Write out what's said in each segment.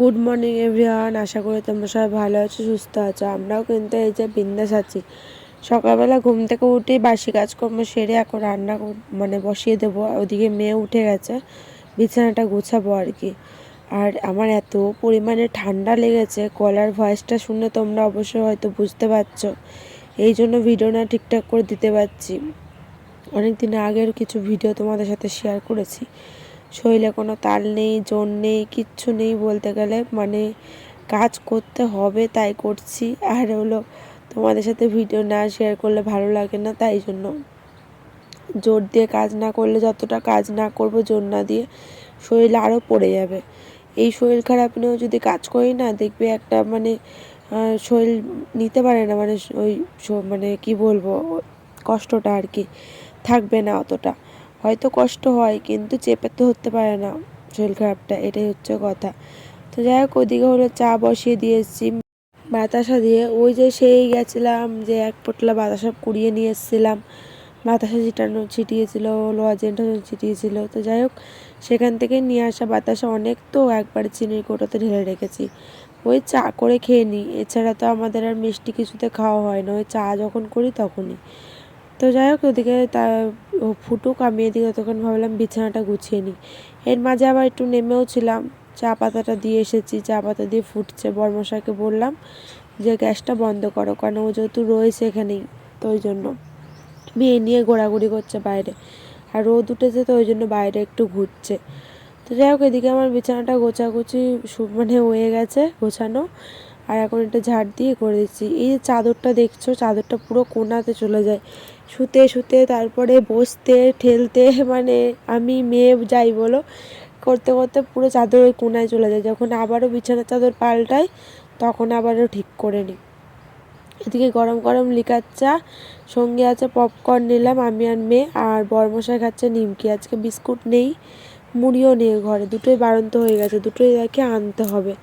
Good morning everyone. আশা করি তোমরা সবাই ভালো আছো, সুস্থ আছো। আমরাও কিন্তু এই যে বিন্দাস আছি। সকালবেলা ঘুম থেকে উঠেই বাসি কাজকর্ম সেরে এখন রান্না বসিয়ে দেবো। ওদিকে মেয়ে উঠে গেছে, বিছানাটা গুছাবো আর কি। আর আমার এত পরিমাণে ঠান্ডা লেগেছে, গলার ভয়েসটা শুনে তোমরা অবশ্যই হয়তো বুঝতে পারছো। এই জন্য ভিডিও না ঠিকঠাক করে দিতে পারছি। অনেক দিন আগের কিছু ভিডিও তোমাদের সাথে শেয়ার করেছি। শরীরে কোনো তাল নেই, জোর নেই, কিচ্ছু নেই বলতে গেলে। কাজ করতে হবে তাই করছি। আর হলো তোমাদের সাথে ভিডিও না শেয়ার করলে ভালো লাগে না, তাই জন্য জোর দিয়ে কাজ না করলে, যতটা কাজ না করব জোর না দিয়ে, শরীর আরও পড়ে যাবে। এই শরীর খারাপ নিয়েও যদি কাজ করি না, দেখবে একটা শরীর নিতে পারে না, ওই কি বলবো, কষ্টটা আর কি থাকবে না অতটা। হয়তো কষ্ট হয় কিন্তু চেপে তো ধরতে পারে না শরীর খারাপটা, এটাই হচ্ছে কথা। তো যাই হোক, ওদিকে হলো চা বসিয়ে দিয়ে এসেছি বাতাসা দিয়ে। ওই যে সেই গেছিলাম যে এক পোটলা বাতাসা কুড়িয়ে নিয়ে এসেছিলাম, বাতাসা ছিটিয়েছিল, লজেন্ট ছিটিয়েছিল। তো যাই হোক, সেখান থেকে নিয়ে আসা বাতাসা অনেক, তো একবারে চিনির কৌটোতে ঢেলে রেখেছি। ওই চা করে খেয়ে নিই, এছাড়া তো আমাদের আর মিষ্টি কিছুতে খাওয়া হয় না, ওই চা যখন করি তখনই। তো যাই হোক, ওদিকে ফুটুক, আমি এদিকে তখন ভাবলাম বিছানাটা গুছিয়ে নিই। এর মাঝে আবার একটু নেমেও ছিলাম, চা পাতাটা দিয়ে এসেছি, চা পাতা দিয়ে ফুটছে। বর্মশাইকে বললাম যে গ্যাসটা বন্ধ করো, কারণ ও যেহেতু রয়েছে এখানেই, তো ওই জন্য মেয়ে নিয়ে ঘোরাঘুরি করছে বাইরে। আর রোদ উঠেছে, তো ওই জন্য বাইরে একটু ঘুরছে। তো যাই হোক, এদিকে আমার বিছানাটা গোছাগুছি হয়ে গেছে গোছানো। আর এখন একটা ঝাড় দিয়ে করে দিচ্ছি। এই যে চাদরটা দেখছো, চাদরটা পুরো কোনাতে চলে যায়, শুতে শুতে তারপরে বসতে ঠেলতে, আমি মেয়ে যাই বলো, করতে করতে পুরো চাদর ওই কোনায় চলে যায়। যখন আবারও বিছানার চাদর পাল্টাই, তখন আবারও ঠিক করে নিই। এদিকে গরম গরম লিকার চা, সঙ্গে আছে পপকর্ন নিলাম আমি আর মেয়ে। আর বরমশাই খাচ্ছে নিমকি। আজকে বিস্কুট নেই, মুড়িও নেই ঘরে, দুটোই বাড়ন্ত হয়ে গেছে, দুটোই দেখে আনতে হবে।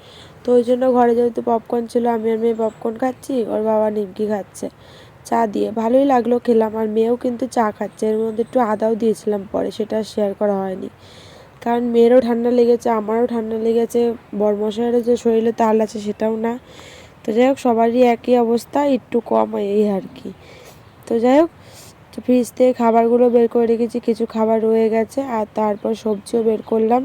তো ওই জন্য ঘরে যেহেতু পপকর্ন ছিল, আমি আর মেয়ে পপকর্ন খাচ্ছি, ওর বাবা নিমকি খাচ্ছে চা দিয়ে। ভালোই লাগলো, খেলাম। আর মেয়েও কিন্তু চা খাচ্ছে, এর মধ্যে একটু আদাও দিয়েছিলাম পরে, সেটা শেয়ার করা হয়নি। কারণ মেয়েরও ঠান্ডা লেগেছে, আমারও ঠান্ডা লেগেছে, বরমশাইয়েরও যে শরীরে তাল আছে সেটাও না। তো যাই হোক, সবারই একই অবস্থা, একটু কম এই আর কি। তো যাই হোক, তো ফ্রিজ থেকে খাবারগুলো বের করে রেখেছি, কিছু খাবার রয়ে গেছে। আর তারপর সবজিও বের করলাম।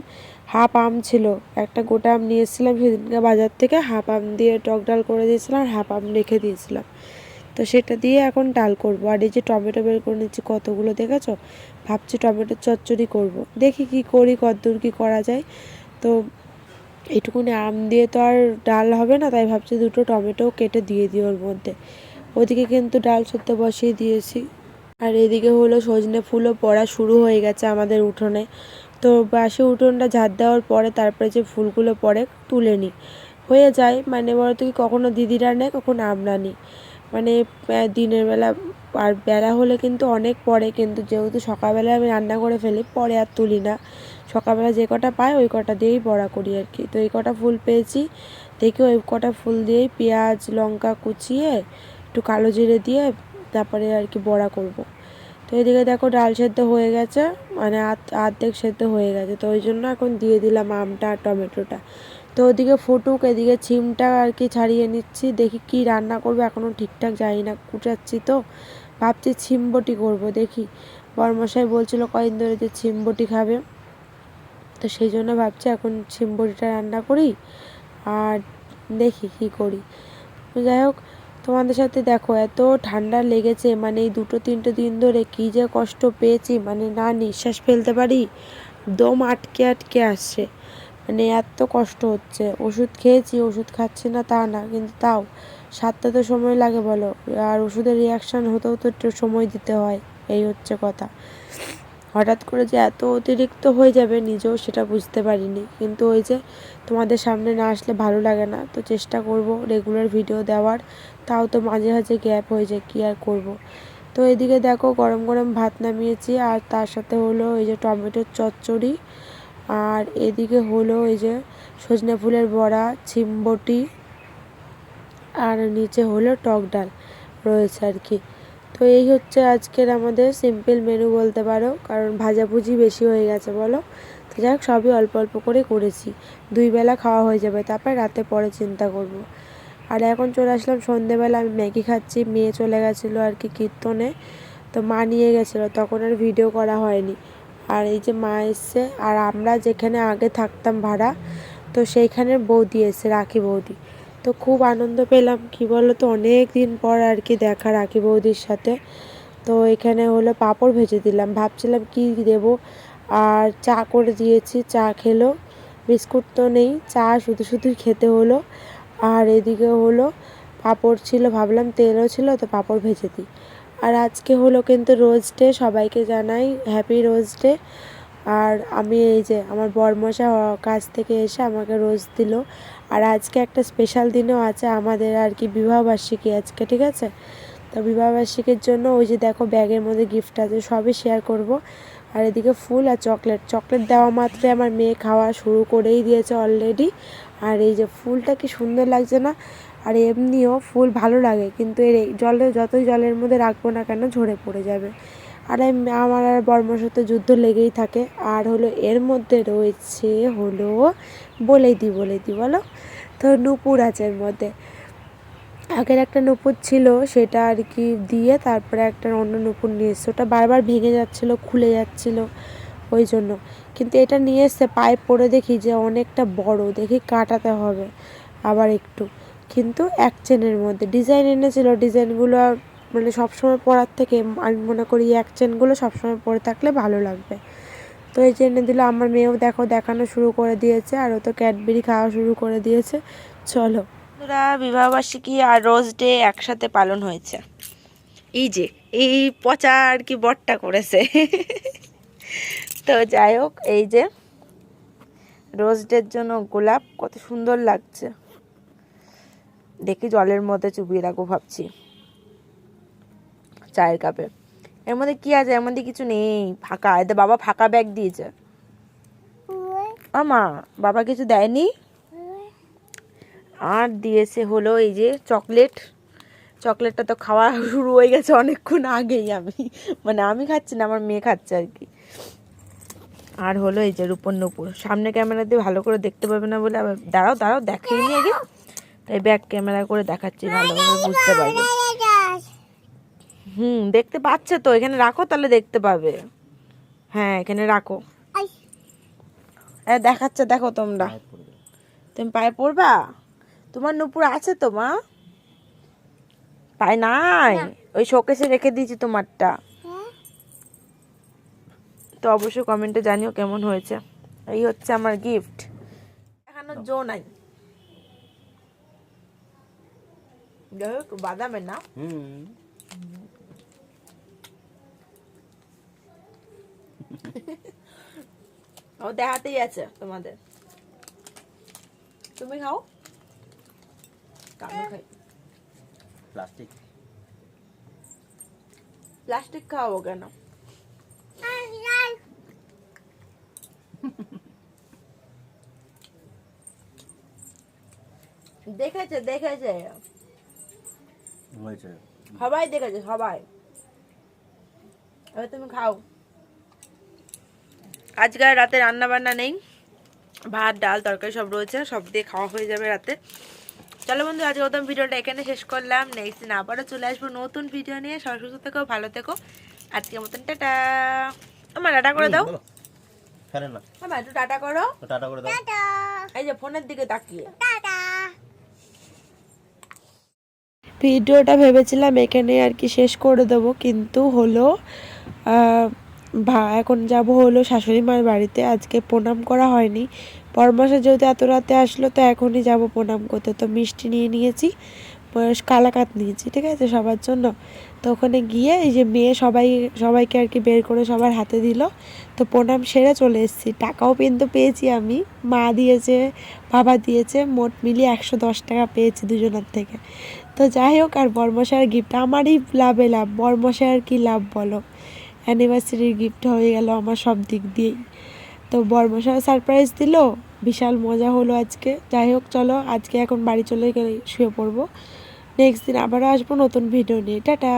হাফ আম ছিল, একটা গোটা আম নিয়ে এসেছিলাম সেদিনকে বাজার থেকে, হাফ আম দিয়ে টক ডাল করে দিয়েছিলাম, আর হাফ আম রেখে দিয়েছিলাম। তো সেটা দিয়ে এখন ডাল করব। আর এই যে টমেটো বের করে নিচ্ছি কতগুলো, দেখেছো? ভাবছি টমেটোর চচ্চড়ি করব, দেখি কি করি, কতদূর কি করা যায়। তো এইটুকুনি আম দিয়ে তো আর ডাল হবে না, তাই ভাবছি দুটো টমেটোও কেটে দিয়ে দিই ওর মধ্যে। ওদিকে কিন্তু ডাল সেদ্ধ বসিয়ে দিয়েছি। আর এদিকে হলো সজনে ফুলও পড়া শুরু হয়ে গেছে আমাদের উঠোনে। তো বাসি উঠোনটা ঝাড় দেওয়ার পরে তারপরে যে ফুলগুলো পড়ে তুলে নিই, হয়ে যায়। বলতো কি, কখনো দিদিরা নেয়, কখনো আমরা নিই। দিনের বেলা, আর বেলা হলে কিন্তু অনেক পড়ে, কিন্তু যেহেতু সকালবেলায় আমি রান্না করে ফেলি, পরে আর তুলি না। সকালবেলা যে কটা পাই ওই কটা দিয়েই বড়া করি আর কি। তো এই কটা ফুল পেয়েছি, দেখি ওই কটা ফুল দিয়েই পেঁয়াজ লঙ্কা কুচিয়ে একটু কালো জিরে দিয়ে তারপরে আর কি বড়া করব। তো এদিকে দেখো ডাল সেদ্ধ হয়ে গেছে, অর্ধেক সেদ্ধ হয়ে গেছে। তো ওই জন্য এখন দিয়ে দিলাম আমটা আর টমেটোটা। তো ওদিকে ফুটুক, এদিকে ছিমটা আর কি ছাড়িয়ে নিচ্ছি। দেখি কি রান্না করবো, এখনও ঠিকঠাক জানি না, কুচাচ্ছি। তো ভাবছি ছিমবটি করব, দেখি। বরমশাই বলছিল কদিন ধরে যে ছিমবটি খাবে, তো সেই জন্য ভাবছি এখন ছিমবটিটা রান্না করি, আর দেখি কি করি। তো যাই হোক, তোমাদের সাথে দেখো, এত ঠান্ডা লেগেছে, এই 2-3 দিন ধরে কি যে কষ্ট পেয়েছি, না নিঃশ্বাস ফেলতে পারি, দম আটকে আটকে আসছে, এত কষ্ট হচ্ছে। ওষুধ খেয়েছি, ওষুধ খাচ্ছি না তা না, কিন্তু তাও সারতে তো সময় লাগে বলো। আর ওষুধের রিয়াকশান হতেও তো একটু সময় দিতে হয়, এই হচ্ছে কথা। হঠাৎ করে যে এত অতিরিক্ত হয়ে যাবে নিজেও সেটা বুঝতে পারিনি। কিন্তু ওই যে তোমাদের সামনে না আসলে ভালো লাগে না, তো চেষ্টা করব রেগুলার ভিডিও দেওয়ার। তাও তো মাঝে মাঝে গ্যাপ হয়ে যায়, কী আর করব। তো এদিকে দেখো গরম গরম ভাত নামিয়েছি, আর তার সাথে হলো এই যে টমেটোর চচ্চড়ি, আর এদিকে হলো এই যে সজনে ফুলের বড়া, ছিমবটি, আর নিচে হলো টক ডাল রয়েছে আর কি। তো এই হচ্ছে আজকের আমাদের সিম্পল মেনু বলতে পারো, কারণ ভাজাভুজি বেশি হয়ে গেছে বলো। তো যাই হোক সবই অল্প অল্প করে করেছি, 2 বেলা খাওয়া হয়ে যাবে, তারপর রাতে পরে চিন্তা করব। আর এখন চলে আসলাম সন্ধেবেলা, আমি ম্যাগি খাচ্ছি। মেয়ে চলে গেছিলো আর কি কীর্তনে, তো মা নিয়ে গেছিলো, তখন আর ভিডিও করা হয়নি। আর এই যে মা এসছে, আর আমরা যেখানে আগে থাকতাম ভাড়া, তো সেইখানের বৌদি এসছে, রাখি বৌদি। তো খুব আনন্দ পেলাম, কি বলো তো, অনেক দিন পর আর কি দেখা রাখি বৌদির সাথে। তো এখানে হলো পাঁপড় ভেজে দিলাম, ভাবছিলাম কি দেব, আর চা করে দিয়েছি, চা খেলো। বিস্কুট তো নেই, চা শুধু শুধুই খেতে হলো। আর এদিকে হলো পাঁপড় ছিল, ভাবলাম তেলও ছিল, তো পাঁপড় ভেজে দিই। আর আজকে হলো কিন্তু রোজ ডে, সবাইকে জানাই হ্যাপি রোজ ডে। আর আমি এই যে আমার বরমশাই কাজ থেকে এসে আমাকে রোজ দিল। আর আজকে একটা স্পেশাল দিনও আছে আমাদের আর কি, বিবাহবার্ষিকী আজকে, ঠিক আছে। তো বিবাহবার্ষিকীর জন্য ওই যে দেখো ব্যাগের মধ্যে গিফট আছে, সবই শেয়ার করব। আর এদিকে ফুল আর চকলেট, চকলেট দেওয়া মাত্রই আমার মেয়ে খাওয়া শুরু করেই দিয়েছে অলরেডি। আর এই যে ফুলটা কি সুন্দর লাগছে না? আর এমনিও ফুল ভালো লাগে, কিন্তু এর জলে যতই জলের মধ্যে রাখবো না কেন ঝরে পড়ে যাবে। আর আমার আর বর্মর সাথে যুদ্ধ লেগেই থাকে। আর হলো এর মধ্যে রয়েছে হলো বলে দিই বলো, তো নূপুর আছে এর মধ্যে। আগের একটা নূপুর ছিল, সেটা আর কি দিয়ে তারপরে একটা অন্য নূপুর নিয়ে এসছে, ওটা বারবার ভেঙে যাচ্ছিলো, খুলে যাচ্ছিলো, ওই জন্য। কিন্তু এটা নিয়ে এসছে, পায়ে পরে দেখি যে অনেকটা বড়, দেখি কাটাতে হবে আবার একটু। কিন্তু এক চেনের মধ্যে ডিজাইন এনেছিল, ডিজাইনগুলো মানে সবসময় পরার থেকে আমি মনে করি এক চেনগুলো সবসময় পরে থাকলে ভালো লাগবে। তো এই যে এনে দিল, আমার মেয়েও দেখো দেখানো শুরু করে দিয়েছে, আর ও তো ক্যাডবেরি খাওয়া শুরু করে দিয়েছে। চলো বন্ধুরা, বিবাহবার্ষিকী আর রোজ ডে একসাথে পালন হয়েছে। এই যে এই পচা আর কি বরটা করেছে। তো যাই হোক, এই যে রোজ ডের জন্য গোলাপ কত সুন্দর লাগছে, দেখি জলের মধ্যে চুবিয়ে রাখবো ভাবছি চায়ের কাপে। এর মধ্যে কি আছে? এর মধ্যে কিছু নেই, ফাঁকা। এতে বাবা ফাঁকা ব্যাগ দিয়েছে। মা, বাবা কিছু দেয়নি। আর দিয়েছে হলো এই যে চকলেট। চকলেটটা তো খাওয়া শুরু হয়ে গেছে অনেকক্ষণ আগেই, আমি খাচ্ছি না, আমার মেয়ে খাচ্ছে আর কি। আর হলো এই যে রূপর নূপুর, সামনে ক্যামেরা দিয়ে ভালো করে দেখতে পাবে না বলে, আবার দাঁড়াও দেখিয়ে নি আগে, তাই ব্যাক ক্যামেরা করে দেখাচ্ছি, ভালোভাবে বুঝতে পারবে। দেখতে পাচ্ছে তো, এখানে রাখো তাহলে দেখতে পাবে। হ্যাঁ, এখানে রাখো। দেখাচ্ছে, দেখো তোমরা, তুমি পায়ে পড়বা? তোমার নূপুর আছে তো মা? পায়ে নাই, ওই শোকেসে রেখে দিয়েছি তোমারটা। তো অবশ্যই কমেন্টে জানিও কেমন হয়েছে। এই হচ্ছে আমার গিফট, দেখানোর জো নাই। বাদামের না, ও দেখাতেই আছে তোমাদের। তুমি খাও, খাই। প্লাস্টিক খাওয়াবো কেন? দেখেছে সবাই দেখেছে, সবাই। এবার তুমি খাও। আজকে আর রাতে রান্না বান্না নেই, ভাত ডাল তরকারি সব রয়েছে, সব দিয়ে খাওয়া হয়ে যাবে রাতে। চলো বন্ধু, আজকে প্রথম ভিডিওটা এখানে শেষ করলাম। নেক্সট দিন আবারও চলে আসবো নতুন ভিডিও নিয়ে। সবাই সুস্থ থেকো, ভালো থেকো। আজকের মতন টাটা। আমার টাটা করে দাও, একটু টাটা করো। এই যে ফোনের দিকে তাকিয়ে ভিডিওটা ভেবেছিলাম এখানে আর কি শেষ করে দেবো, কিন্তু হলো এখন যাব হলো শাশুড়ি মার বাড়িতে। আজকে প্রণাম করা হয়নি, পরমাসে যেহেতু এত রাতে আসলো, তো এখনই যাব প্রণাম করতে। তো মিষ্টি নিয়ে নিয়েছি, কালাকাত নিয়েছি, ঠিক আছে, সবার জন্য। তো ওখানে গিয়ে এই যে মেয়ে সবাইকে আর কি বের করে সবার হাতে দিল। তো প্রণাম সেরে চলে এসেছি। টাকাও কিন্তু পেয়েছি আমি, মা দিয়েছে, বাবা দিয়েছে, মোট মিলিয়ে 110 টাকা পেয়েছি দুজনের থেকে। তো যাই হোক, আর বরমশাইয়ের গিফট আমারই লাভে লাভ, বরমশাইয়ের কি লাভ বলো, অ্যানিভার্সারির গিফট হয়ে গেল আমার সব দিক দিয়েই। তো বরমশাই সারপ্রাইজ দিল, বিশাল মজা হলো আজকে। যাই হোক, চলো আজকে এখন বাড়ি চলে গেলে শুয়ে পড়বো। নেক্সট দিন আবারও আসবো নতুন ভিডিও নিয়ে। টাটা।